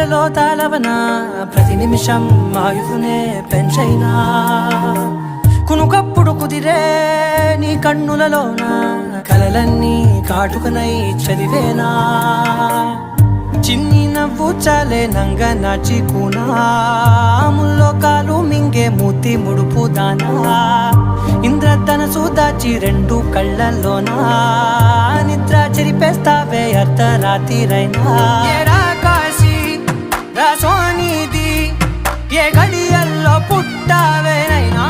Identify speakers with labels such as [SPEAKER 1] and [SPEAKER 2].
[SPEAKER 1] గుండెలో తాళవన ప్రతి నిమిషం ఆయుధునే పెంచైనా కునుకప్పుడు కుదిరే నీ కన్నులలోన కలలన్నీ కాటుకనై చదివేనా చిన్ని నవ్వు చాలే నంగ నాచి కూనాముల్లో కాలు మింగే మూతి ముడుపు దానా ఇంద్రధనసు దాచి రెండు కళ్ళల్లోనా నిద్ర చెరిపేస్తావే అర్ధరాత్రిరైనా రాసోనిది ఏ గడియల్లో పుట్టావేనైనా